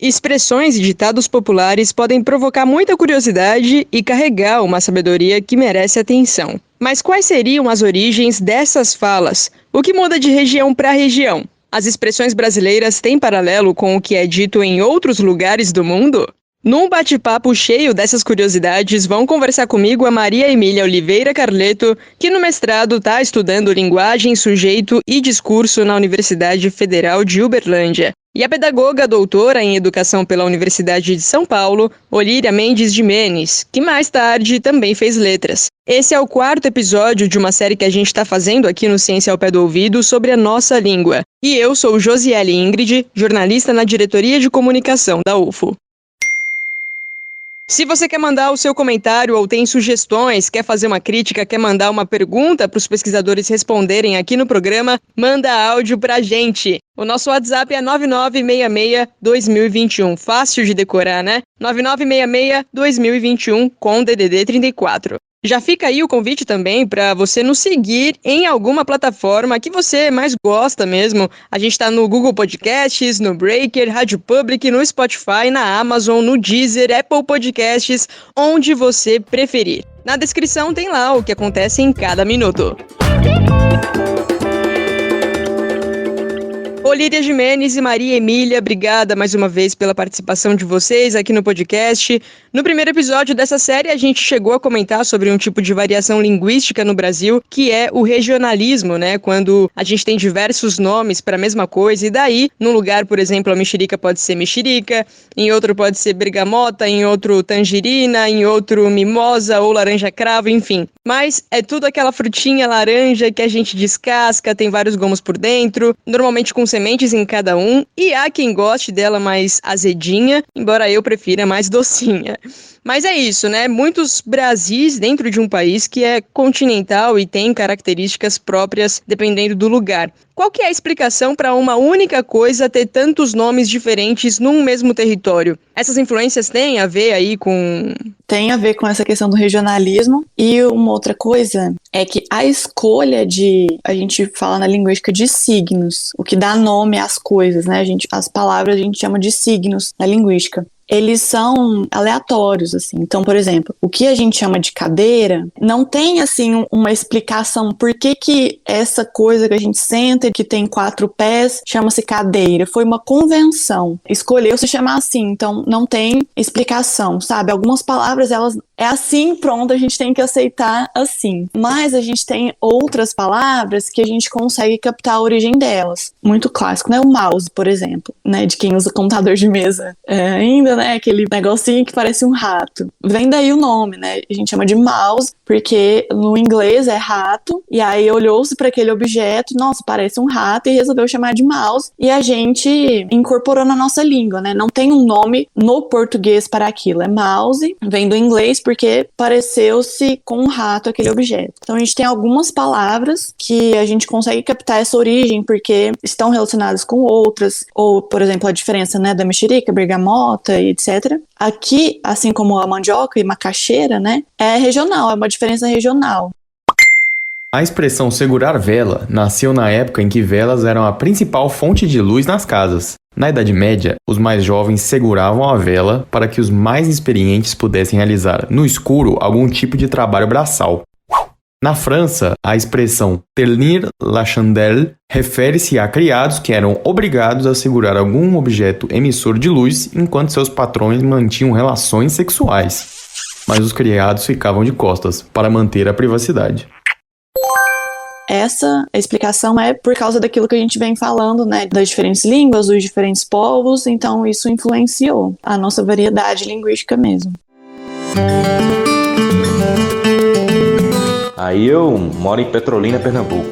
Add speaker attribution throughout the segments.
Speaker 1: Expressões e ditados populares podem provocar muita curiosidade e carregar uma sabedoria que merece atenção. Mas quais seriam as origens dessas falas? O que muda de região para região? As expressões brasileiras têm paralelo com o que é dito em outros lugares do mundo? Num bate-papo cheio dessas curiosidades, vão conversar comigo a Maria Emília Oliveira Carleto, que no mestrado está estudando linguagem, sujeito e discurso na Universidade Federal de Uberlândia. E a pedagoga doutora em educação pela Universidade de São Paulo, Olíria Mendes de Menes, que mais tarde também fez letras. Esse é o 4º episódio de uma série que a gente está fazendo aqui no Ciência ao Pé do Ouvido sobre a nossa língua. E eu sou Josiele Ingrid, jornalista na Diretoria de Comunicação da UFO. Se você quer mandar o seu comentário ou tem sugestões, quer fazer uma crítica, quer mandar uma pergunta para os pesquisadores responderem aqui no programa, manda áudio para a gente. O nosso WhatsApp é 9966-2021. Fácil de decorar, né? 9966-2021 com DDD 34. Já fica aí o convite também para você nos seguir em alguma plataforma que você mais gosta mesmo. A gente está no Google Podcasts, no Breaker, Rádio Public, no Spotify, na Amazon, no Deezer, Apple Podcasts, onde você preferir. Na descrição tem lá o que acontece em cada minuto. Olíria Gimenez e Maria Emília, obrigada mais uma vez pela participação de vocês aqui no podcast. No primeiro episódio dessa série, a gente chegou a comentar sobre um tipo de variação linguística no Brasil, que é o regionalismo, né? Quando a gente tem diversos nomes para a mesma coisa, e daí, num lugar, por exemplo, a mexerica pode ser mexerica, em outro pode ser bergamota, em outro tangerina, em outro mimosa ou laranja cravo, enfim. Mas é tudo aquela frutinha laranja que a gente descasca, tem vários gomos por dentro, normalmente com sementes em cada um, e há quem goste dela mais azedinha, embora eu prefira mais docinha. Mas é isso, né? Muitos Brasis dentro de um país que é continental e tem características próprias dependendo do lugar. Qual que é a explicação para uma única coisa ter tantos nomes diferentes num mesmo território? Essas influências têm a ver aí com...
Speaker 2: Tem a ver com essa questão do regionalismo. E uma outra coisa é que a escolha a gente fala na linguística de signos, o que dá nome às coisas, né? As palavras a gente chama de signos na linguística. Eles são aleatórios, assim. Então, por exemplo, o que a gente chama de cadeira não tem, assim, uma explicação por que essa coisa que a gente senta, que tem 4 pés, chama-se cadeira. Foi uma convenção. Escolheu se chamar assim, então não tem explicação, sabe? Algumas palavras, elas é assim, pronto, a gente tem que aceitar assim. Mas a gente tem outras palavras que a gente consegue captar a origem delas. Muito clássico, né? O mouse, por exemplo, né? De quem usa computador de mesa ainda, né? Aquele negocinho que parece um rato. Vem daí o nome, né? A gente chama de mouse, porque no inglês é rato, e aí olhou-se para aquele objeto, nossa, parece um rato, e resolveu chamar de mouse, e a gente incorporou na nossa língua, né? Não tem um nome no português para aquilo, é mouse, vem do inglês porque pareceu-se com um rato aquele objeto. Então a gente tem algumas palavras que a gente consegue captar essa origem porque estão relacionadas com outras, ou, por exemplo, a diferença, né, da mexerica, bergamota e etc. Aqui, assim como a mandioca e macaxeira, né, é regional, é uma diferença regional.
Speaker 3: A expressão segurar vela nasceu na época em que velas eram a principal fonte de luz nas casas. Na Idade Média, os mais jovens seguravam a vela para que os mais experientes pudessem realizar, no escuro, algum tipo de trabalho braçal. Na França, a expressão tenir la chandelle refere-se a criados que eram obrigados a segurar algum objeto emissor de luz enquanto seus patrões mantinham relações sexuais. Mas os criados ficavam de costas para manter a privacidade.
Speaker 2: Essa explicação é por causa daquilo que a gente vem falando, né, das diferentes línguas, dos diferentes povos, então isso influenciou a nossa variedade linguística mesmo.
Speaker 4: Aí eu moro em Petrolina, Pernambuco.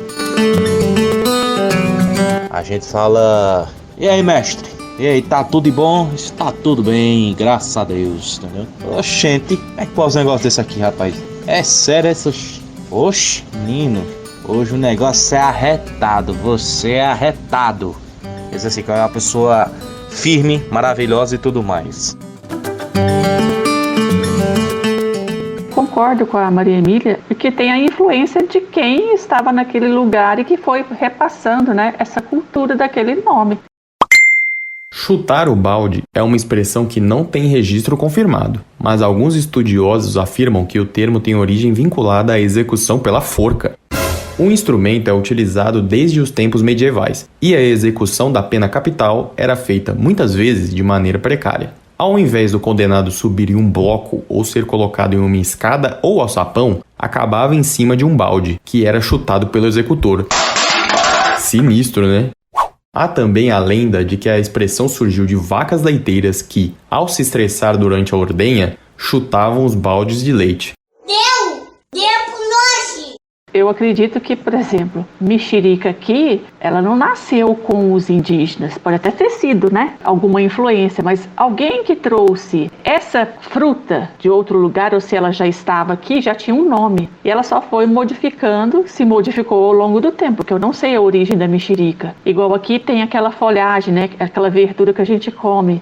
Speaker 4: A gente fala: e aí, mestre? E aí, tá tudo bom? Está tudo bem, graças a Deus, entendeu? Oxente, como é que pode um negócio desse aqui, rapaz? É sério essas... Oxe, menino, hoje o negócio é arretado, você é arretado. Esse assim, que é uma pessoa firme, maravilhosa e tudo mais.
Speaker 5: Concordo com a Maria Emília, porque tem a influência de quem estava naquele lugar e que foi repassando, né, essa cultura daquele nome.
Speaker 3: Chutar o balde é uma expressão que não tem registro confirmado, mas alguns estudiosos afirmam que o termo tem origem vinculada à execução pela forca. O instrumento é utilizado desde os tempos medievais, e a execução da pena capital era feita muitas vezes de maneira precária. Ao invés do condenado subir em um bloco ou ser colocado em uma escada ou alçapão, acabava em cima de um balde, que era chutado pelo executor. Sinistro, né? Há também a lenda de que a expressão surgiu de vacas leiteiras que, ao se estressar durante a ordenha, chutavam os baldes de leite.
Speaker 5: Eu acredito que, por exemplo, mexerica aqui, ela não nasceu com os indígenas. Pode até ter sido, né? Alguma influência, mas alguém que trouxe essa fruta de outro lugar, ou se ela já estava aqui, já tinha um nome. E ela só foi modificando, se modificou ao longo do tempo, porque eu não sei a origem da mexerica. Igual aqui tem aquela folhagem, né? Aquela verdura que a gente come.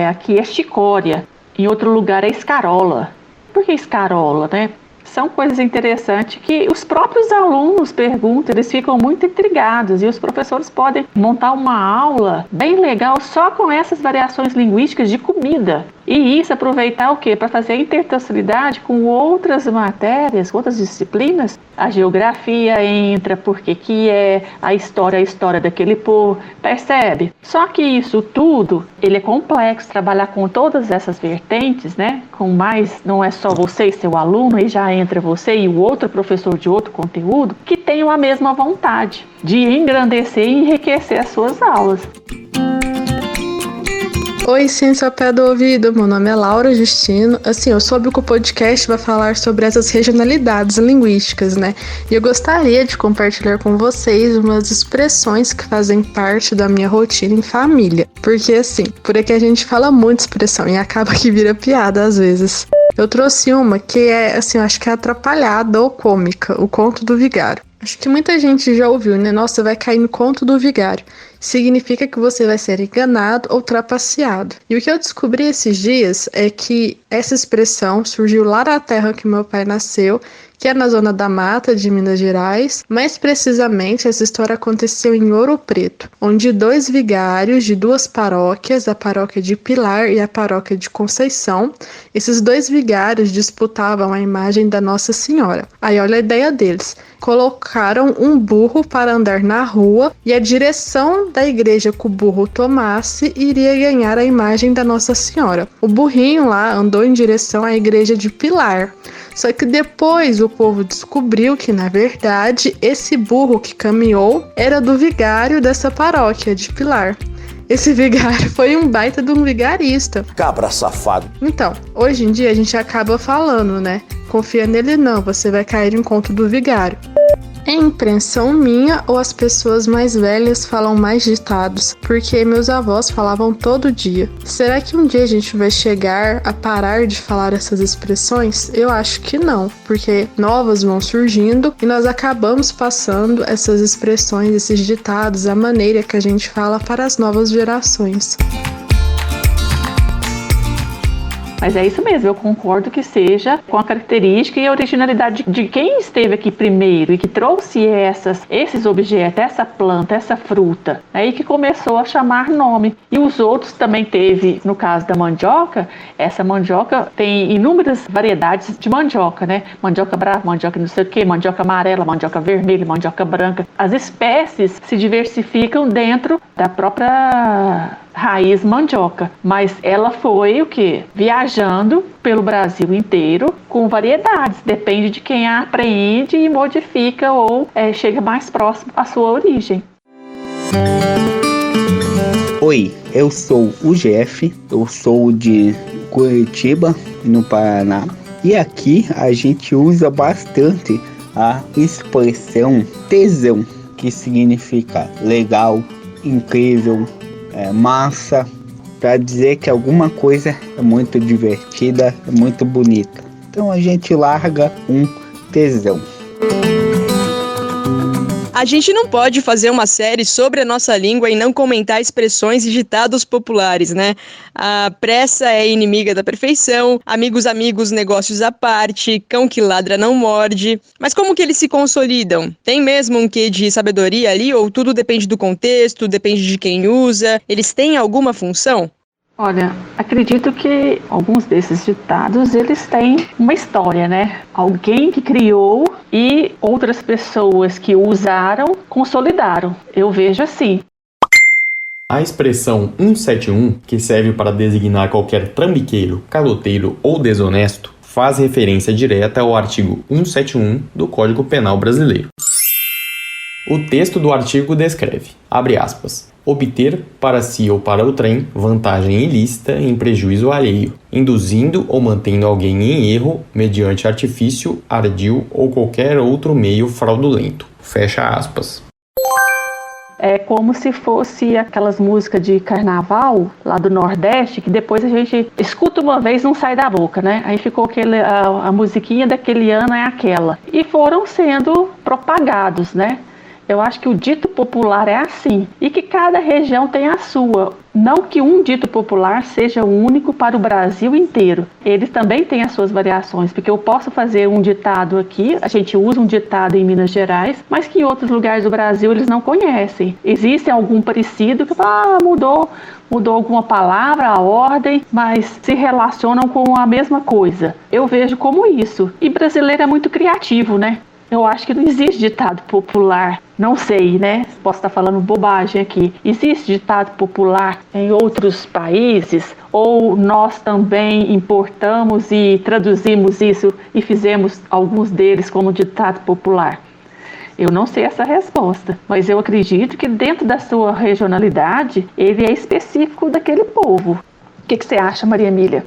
Speaker 5: Aqui é chicória, em outro lugar é escarola. Por que escarola, né? São coisas interessantes que os próprios alunos perguntam, eles ficam muito intrigados e os professores podem montar uma aula bem legal só com essas variações linguísticas de comida. E isso aproveitar o quê? Para fazer a intertextualidade com outras matérias, outras disciplinas. A geografia entra, porque que é a história daquele povo, percebe? Só que isso tudo, ele é complexo, trabalhar com todas essas vertentes, né? Com mais, não é só você e seu aluno, aí já entra você e o outro professor de outro conteúdo, que tenham a mesma vontade de engrandecer e enriquecer as suas aulas.
Speaker 6: Oi, ciência ao pé do ouvido, meu nome é Laura Justino. Assim, eu soube que o podcast vai falar sobre essas regionalidades linguísticas, né? E eu gostaria de compartilhar com vocês umas expressões que fazem parte da minha rotina em família. Porque assim, por aqui a gente fala muito expressão e acaba que vira piada às vezes. Eu trouxe uma que é, assim, eu acho que é atrapalhada ou cômica, o conto do vigário. Acho que muita gente já ouviu, né? Nossa, vai cair no conto do vigário. Significa que você vai ser enganado ou trapaceado. E o que eu descobri esses dias é que essa expressão surgiu lá na terra que meu pai nasceu, que é na Zona da Mata de Minas Gerais. Mais precisamente, essa história aconteceu em Ouro Preto, onde dois vigários de duas paróquias, a paróquia de Pilar e a paróquia de Conceição, esses dois vigários disputavam a imagem da Nossa Senhora. Aí olha a ideia deles. Colocaram um burro para andar na rua e a direção da igreja que o burro tomasse iria ganhar a imagem da Nossa Senhora. O burrinho lá andou em direção à igreja de Pilar. Só que depois o povo descobriu que, na verdade, esse burro que caminhou era do vigário dessa paróquia de Pilar. Esse vigário foi um baita de um vigarista.
Speaker 7: Cabra safado.
Speaker 6: Então, hoje em dia a gente acaba falando, né? Confia nele não, você vai cair em conto do vigário. É impressão minha ou as pessoas mais velhas falam mais ditados? Porque meus avós falavam todo dia. Será que um dia a gente vai chegar a parar de falar essas expressões? Eu acho que não, porque novas vão surgindo e nós acabamos passando essas expressões, esses ditados, a maneira que a gente fala para as novas gerações.
Speaker 5: Mas é isso mesmo, eu concordo que seja com a característica e a originalidade de quem esteve aqui primeiro e que trouxe esses objetos, essa planta, essa fruta, aí que começou a chamar nome. E os outros também teve, no caso da mandioca, essa mandioca tem inúmeras variedades de mandioca, né? Mandioca brava, mandioca não sei o que, mandioca amarela, mandioca vermelha, mandioca branca. As espécies se diversificam dentro da própria raiz mandioca, mas ela foi o quê? Viajando pelo Brasil inteiro com variedades, depende de quem a apreende e modifica ou chega mais próximo à sua origem.
Speaker 8: Oi, eu sou o Jeff, eu sou de Curitiba, no Paraná, e aqui a gente usa bastante a expressão tesão, que significa legal, incrível, massa, para dizer que alguma coisa é muito divertida, é muito bonita. Então a gente larga um tesão.
Speaker 1: A gente não pode fazer uma série sobre a nossa língua e não comentar expressões e ditados populares, né? A pressa é inimiga da perfeição, amigos, negócios à parte, cão que ladra não morde. Mas como que eles se consolidam? Tem mesmo um quê de sabedoria ali ou tudo depende do contexto, depende de quem usa? Eles têm alguma função?
Speaker 5: Olha, acredito que alguns desses ditados, eles têm uma história, né? Alguém que criou e outras pessoas que usaram, consolidaram. Eu vejo assim.
Speaker 3: A expressão 171, que serve para designar qualquer trambiqueiro, caloteiro ou desonesto, faz referência direta ao artigo 171 do Código Penal Brasileiro. O texto do artigo descreve, abre aspas, obter para si ou para o trem vantagem ilícita em prejuízo alheio, induzindo ou mantendo alguém em erro mediante artifício, ardil ou qualquer outro meio fraudulento. Fecha aspas.
Speaker 5: É como se fosse aquelas músicas de carnaval lá do Nordeste, que depois a gente escuta uma vez e não sai da boca, né? Aí ficou a musiquinha daquele ano é aquela. E foram sendo propagados, né? Eu acho que o dito popular é assim, e que cada região tem a sua. Não que um dito popular seja único para o Brasil inteiro. Eles também têm as suas variações, porque eu posso fazer um ditado aqui, a gente usa um ditado em Minas Gerais, mas que em outros lugares do Brasil eles não conhecem. Existe algum parecido que mudou alguma palavra, a ordem, mas se relacionam com a mesma coisa. Eu vejo como isso. E brasileiro é muito criativo, né? Eu acho que não existe ditado popular, não sei, né? Posso estar falando bobagem aqui. Existe ditado popular em outros países? Ou nós também importamos e traduzimos isso e fizemos alguns deles como ditado popular? Eu não sei essa resposta, mas eu acredito que dentro da sua regionalidade, ele é específico daquele povo. O que você acha, Maria Emília?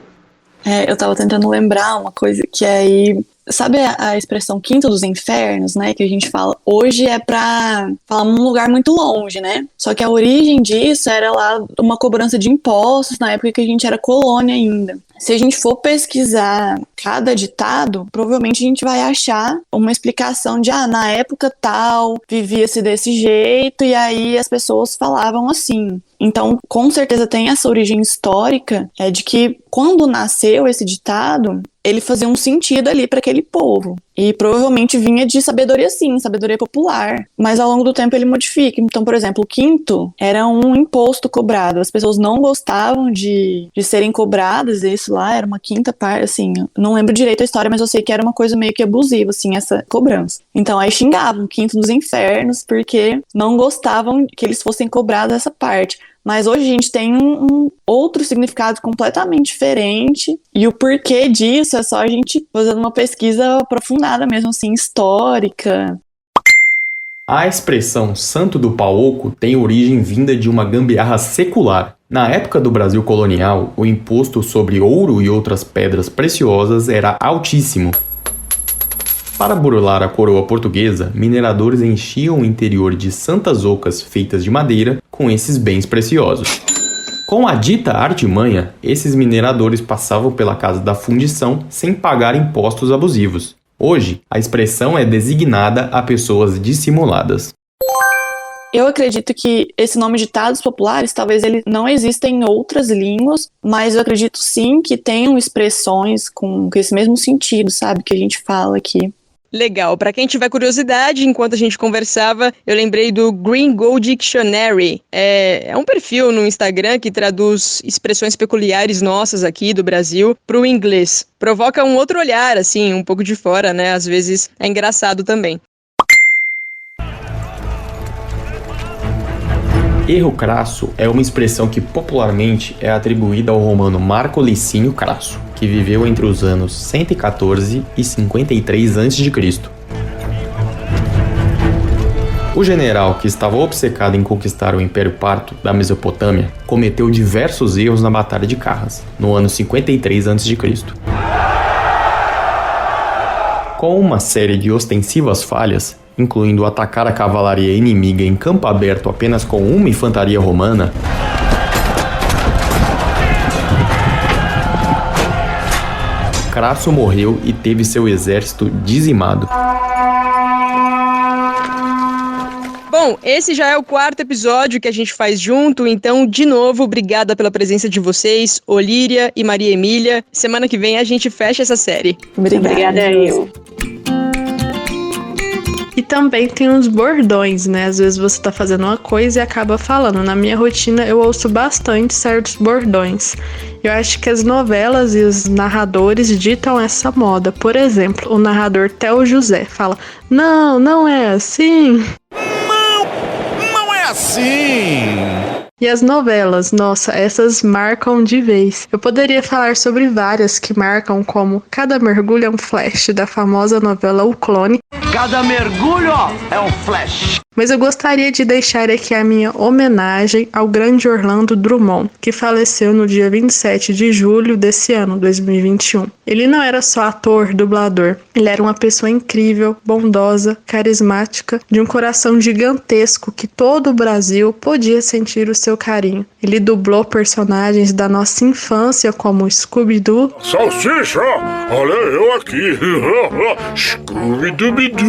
Speaker 2: Eu tava tentando lembrar uma coisa que aí... Sabe a expressão quinto dos infernos, né, que a gente fala? Hoje é pra falar num lugar muito longe, né? Só que a origem disso era lá uma cobrança de impostos na época que a gente era colônia ainda. Se a gente for pesquisar cada ditado, provavelmente a gente vai achar uma explicação de, na época tal, vivia-se desse jeito, e aí as pessoas falavam assim. Então, com certeza tem essa origem histórica, de que quando nasceu esse ditado, ele fazia um sentido ali para aquele povo. E provavelmente vinha de sabedoria sim, sabedoria popular. Mas ao longo do tempo ele modifica. Então, por exemplo, o quinto era um imposto cobrado. As pessoas não gostavam de serem cobradas. E isso lá era uma quinta parte, assim. Não lembro direito a história, mas eu sei que era uma coisa meio que abusiva, assim, essa cobrança. Então aí xingavam, quinto dos infernos, porque não gostavam que eles fossem cobrados essa parte. Mas hoje a gente tem um outro significado completamente diferente, e o porquê disso é só a gente fazendo uma pesquisa aprofundada mesmo, assim, histórica.
Speaker 3: A expressão santo do pau oco tem origem vinda de uma gambiarra secular. Na época do Brasil colonial, o imposto sobre ouro e outras pedras preciosas era altíssimo. Para burlar a coroa portuguesa, mineradores enchiam o interior de santas ocas feitas de madeira com esses bens preciosos. Com a dita artimanha, esses mineradores passavam pela casa da fundição sem pagar impostos abusivos. Hoje, a expressão é designada a pessoas dissimuladas.
Speaker 2: Eu acredito que esse nome ditados populares, talvez ele não exista em outras línguas, mas eu acredito sim que tenham expressões com esse mesmo sentido, sabe, que a gente fala aqui.
Speaker 1: Legal. Para quem tiver curiosidade, enquanto a gente conversava, eu lembrei do Gringo Dictionary. É um perfil no Instagram que traduz expressões peculiares nossas aqui do Brasil para o inglês. Provoca um outro olhar, assim, um pouco de fora, né? Às vezes é engraçado também.
Speaker 3: Erro crasso é uma expressão que popularmente é atribuída ao romano Marco Licínio Crasso, que viveu entre os anos 114 e 53 a.C. O general, que estava obcecado em conquistar o Império Parto da Mesopotâmia, cometeu diversos erros na Batalha de Carras, no ano 53 a.C. Com uma série de ostensivas falhas, incluindo atacar a cavalaria inimiga em campo aberto apenas com uma infantaria romana, Crasso morreu e teve seu exército dizimado.
Speaker 1: Bom, esse já é o 4º episódio que a gente faz junto, então, de novo, obrigada pela presença de vocês, Olíria e Maria Emília. Semana que vem a gente fecha essa série.
Speaker 5: Obrigada eu.
Speaker 6: E também tem uns bordões, né? Às vezes você tá fazendo uma coisa e acaba falando. Na minha rotina eu ouço bastante certos bordões. Eu acho que as novelas e os narradores ditam essa moda. Por exemplo, o narrador Theo José fala: "Não, não é assim."
Speaker 7: Não é assim.
Speaker 6: E as novelas, nossa, essas marcam de vez. Eu poderia falar sobre várias que marcam, como Cada Mergulho é um Flash, da famosa novela O Clone.
Speaker 7: Cada mergulho é um flash.
Speaker 6: Mas eu gostaria de deixar aqui a minha homenagem ao grande Orlando Drummond, que faleceu no dia 27 de julho desse ano, 2021. Ele não era só ator, dublador. Ele era uma pessoa incrível, bondosa, carismática, de um coração gigantesco que todo o Brasil podia sentir o seu carinho. Ele dublou personagens da nossa infância, como Scooby-Doo,
Speaker 9: Salsicha, olha eu aqui. Scooby-Dooby-Doo.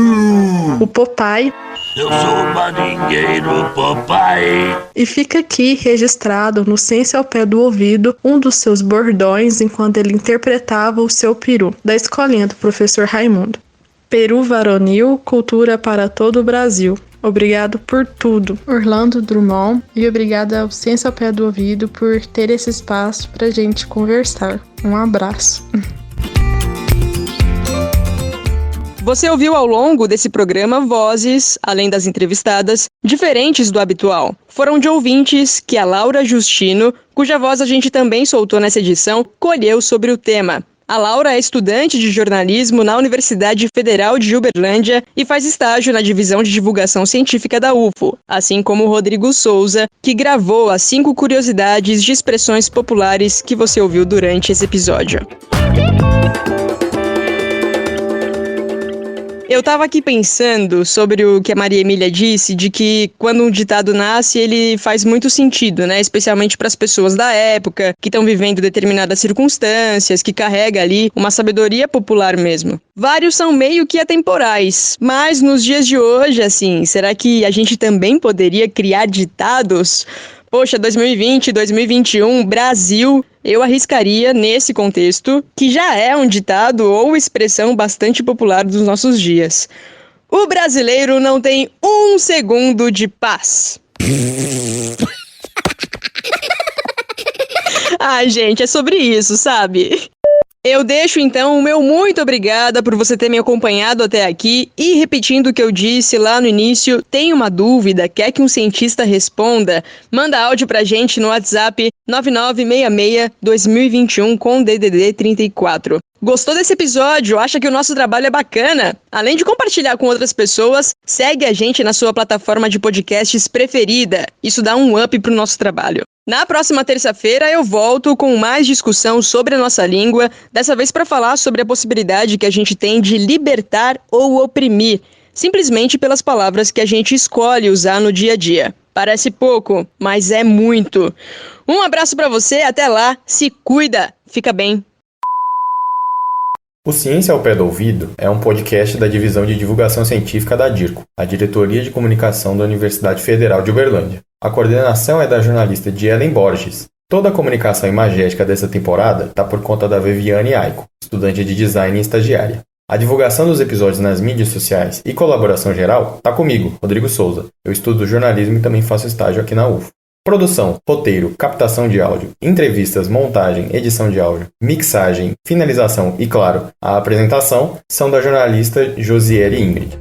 Speaker 6: o Popeye.
Speaker 9: Eu sou o marinheiro Popeye.
Speaker 6: E fica aqui registrado no Ciência ao Pé do Ouvido um dos seus bordões enquanto ele interpretava o seu peru, da escolinha do professor Raimundo. Peru varonil, cultura para todo o Brasil. Obrigado por tudo, Orlando Drummond, e obrigada ao Ciência ao Pé do Ouvido por ter esse espaço pra gente conversar. Um abraço.
Speaker 1: Você ouviu ao longo desse programa vozes, além das entrevistadas, diferentes do habitual. Foram de ouvintes que a Laura Justino, cuja voz a gente também soltou nessa edição, colheu sobre o tema. A Laura é estudante de jornalismo na Universidade Federal de Uberlândia e faz estágio na divisão de divulgação científica da UFO, assim como o Rodrigo Souza, que gravou as 5 curiosidades de expressões populares que você ouviu durante esse episódio. Eu tava aqui pensando sobre o que a Maria Emília disse, de que quando um ditado nasce, ele faz muito sentido, né? Especialmente para as pessoas da época, que estão vivendo determinadas circunstâncias, que carrega ali uma sabedoria popular mesmo. Vários são meio que atemporais, mas nos dias de hoje, assim, será que a gente também poderia criar ditados? Poxa, 2020, 2021, Brasil, eu arriscaria nesse contexto, que já é um ditado ou expressão bastante popular dos nossos dias. O brasileiro não tem 1 segundo de paz. Ai, gente, é sobre isso, sabe? Eu deixo, então, o meu muito obrigada por você ter me acompanhado até aqui e repetindo o que eu disse lá no início, tem uma dúvida, quer que um cientista responda? Manda áudio pra gente no WhatsApp 9966-2021 com DDD 34. Gostou desse episódio? Acha que o nosso trabalho é bacana? Além de compartilhar com outras pessoas, segue a gente na sua plataforma de podcasts preferida. Isso dá um up pro nosso trabalho. Na próxima terça-feira eu volto com mais discussão sobre a nossa língua, dessa vez para falar sobre a possibilidade que a gente tem de libertar ou oprimir, simplesmente pelas palavras que a gente escolhe usar no dia a dia. Parece pouco, mas é muito. Um abraço para você, até lá, se cuida, fica bem.
Speaker 3: O Ciência ao Pé do Ouvido é um podcast da Divisão de Divulgação Científica da DIRCO, a Diretoria de Comunicação da Universidade Federal de Uberlândia. A coordenação é da jornalista Dielen Borges. Toda a comunicação imagética dessa temporada está por conta da Viviane Aiko, estudante de design e estagiária. A divulgação dos episódios nas mídias sociais e colaboração geral está comigo, Rodrigo Souza. Eu estudo jornalismo e também faço estágio aqui na UFO. Produção, roteiro, captação de áudio, entrevistas, montagem, edição de áudio, mixagem, finalização e, claro, a apresentação são da jornalista Josiele Ingrid.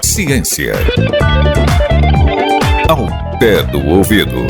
Speaker 10: Ciência ao pé do ouvido.